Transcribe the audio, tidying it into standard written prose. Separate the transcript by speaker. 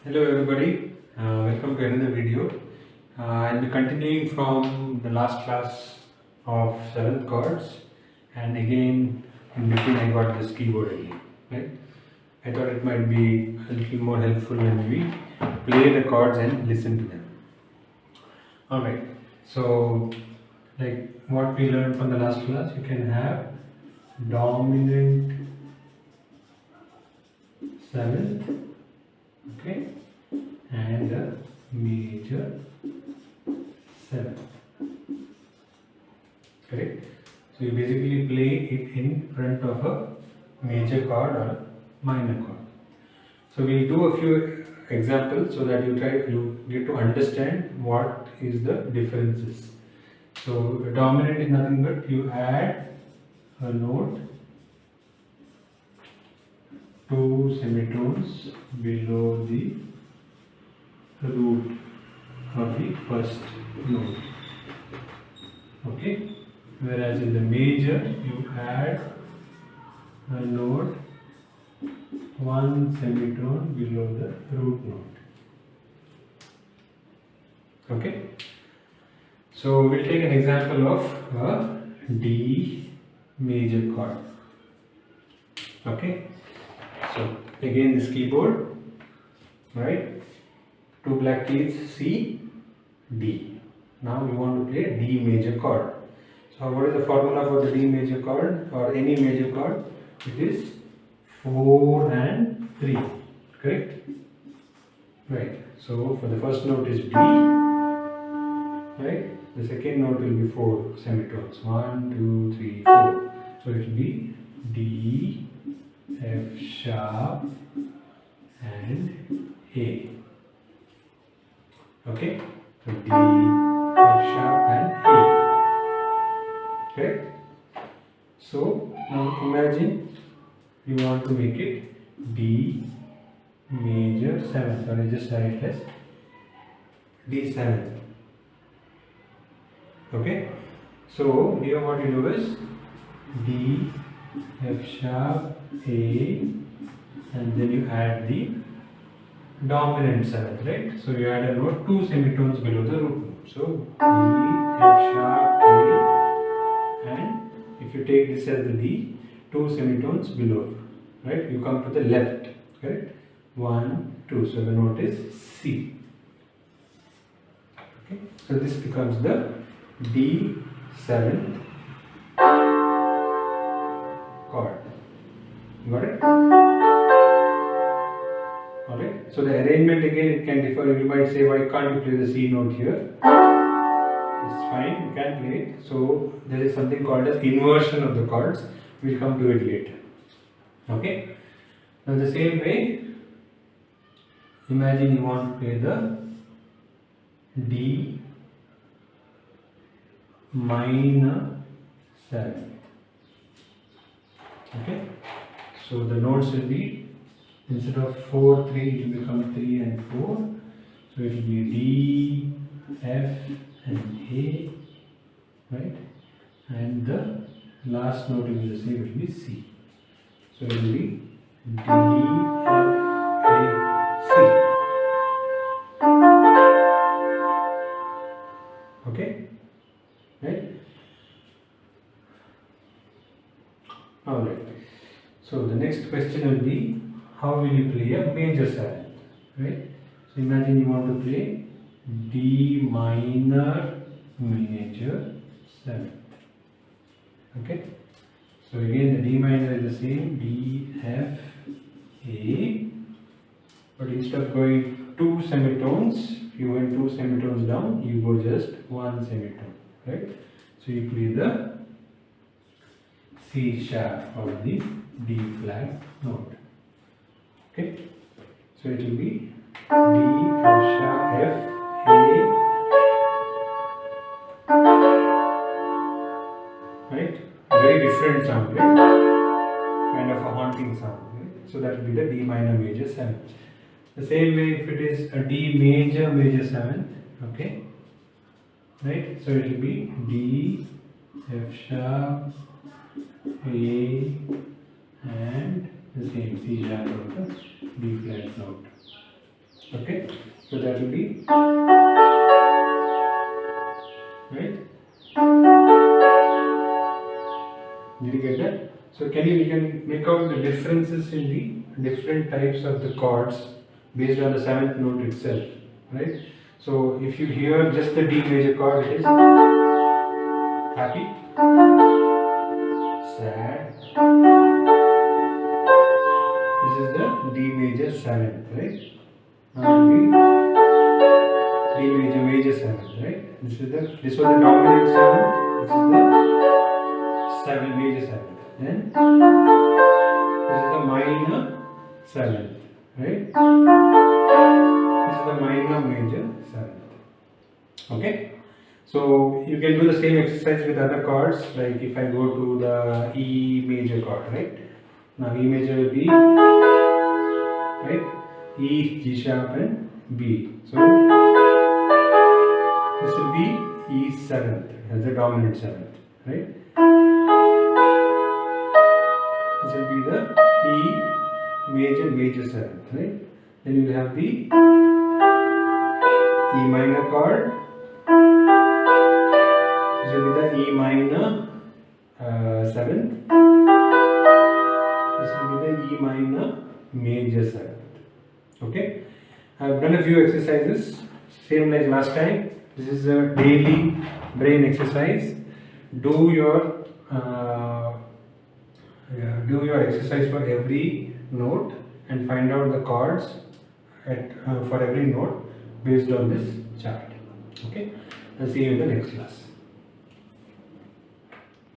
Speaker 1: Hello everybody, welcome to another video. I'll be continuing from the last class of 7th chords, and again in between I got this keyboard again, right? I thought it might be a little more helpful when we play the chords and listen to them. Alright, so like what we learned from the last class, you can have dominant 7th, okay, and a major 7th, correct? So you basically play it in front of a major chord or minor chord. So we'll do a few examples so that you get to understand what is the differences. So dominant is nothing but you add a note, two semitones below the root of the first note, okay? Whereas in the major you add a note one semitone below the root note, okay? So we'll take an example of a D major chord, okay? So again this keyboard, right? Two black keys C, D. Now we want to play D major chord. So what is the formula for the D major chord or any major chord? It is 4 and 3, correct? Right. So for the first note is D, right? The second note will be 4 semitones. 1, 2, 3, 4. So it will be D, F sharp and A. Okay, so D, F sharp and A, correct? So now imagine you want to make it D major 7th, or I just write it as D7. Okay, so here what you do is D, F sharp, A, and then you add the dominant 7th, right? So you add a note, two semitones below the root note. So D, F sharp, A, and if you take this as the D, two semitones below, right? You come to the left, correct? 1, 2. So the note is C. Okay. So this becomes the D7th chord. Got it? Alright, so the arrangement again it can differ. You might say, why can't you play the C note here? It's fine, you can play it. So there is something called as inversion of the chords. We'll come to it later. Okay. Now the same way, imagine you want to play the D minor 7. Okay. So the notes will be, instead of 4, 3, it will become 3 and 4. So it will be D, F and A, right? And the last note will be the same, it will be C. So it will be D, F, A, C. Okay? Right? Alright. So the next question will be, how will you play a major 7th, right? So imagine you want to play D minor major 7th, okay? So again the D minor is the same, D, F, A, but instead of going two semitones, you went two semitones down, you go just one semitone, right? So you play the C sharp or the D flat note. Okay, so it will be D, F sharp, F, A, right? Very different sound, right? Kind of a haunting sound, right? So that will be the D minor major 7th. The same way if it is a D major 7th, okay, right? So it will be D, F sharp, A, and the same C sharp of the B flat note. Okay, so that will be right. Did you get that? So we can make out the differences in the different types of the chords based on the seventh note itself, right? So if you hear just the D major chord, it is happy, sad. This is the D major seventh, right? Now it will be D major seventh, right? This was the dominant seventh. This is the major seventh. Then this is the minor seventh, right? This is the minor major seventh. Okay. So you can do the same exercise with other chords. Like if I go to the E major chord, right? Now E major will be right E, G sharp, and B. So this will be E seventh as the dominant seventh, right? This will be the E major seventh, right? Then you will have the E minor chord. This will be the E minor seventh. This will be the E minor major seventh. Okay, I have done a few exercises, same like last time. This is a daily brain exercise. Do your exercise for every note and find out the chords for every note based on this chart. Okay, I'll see you in the next class.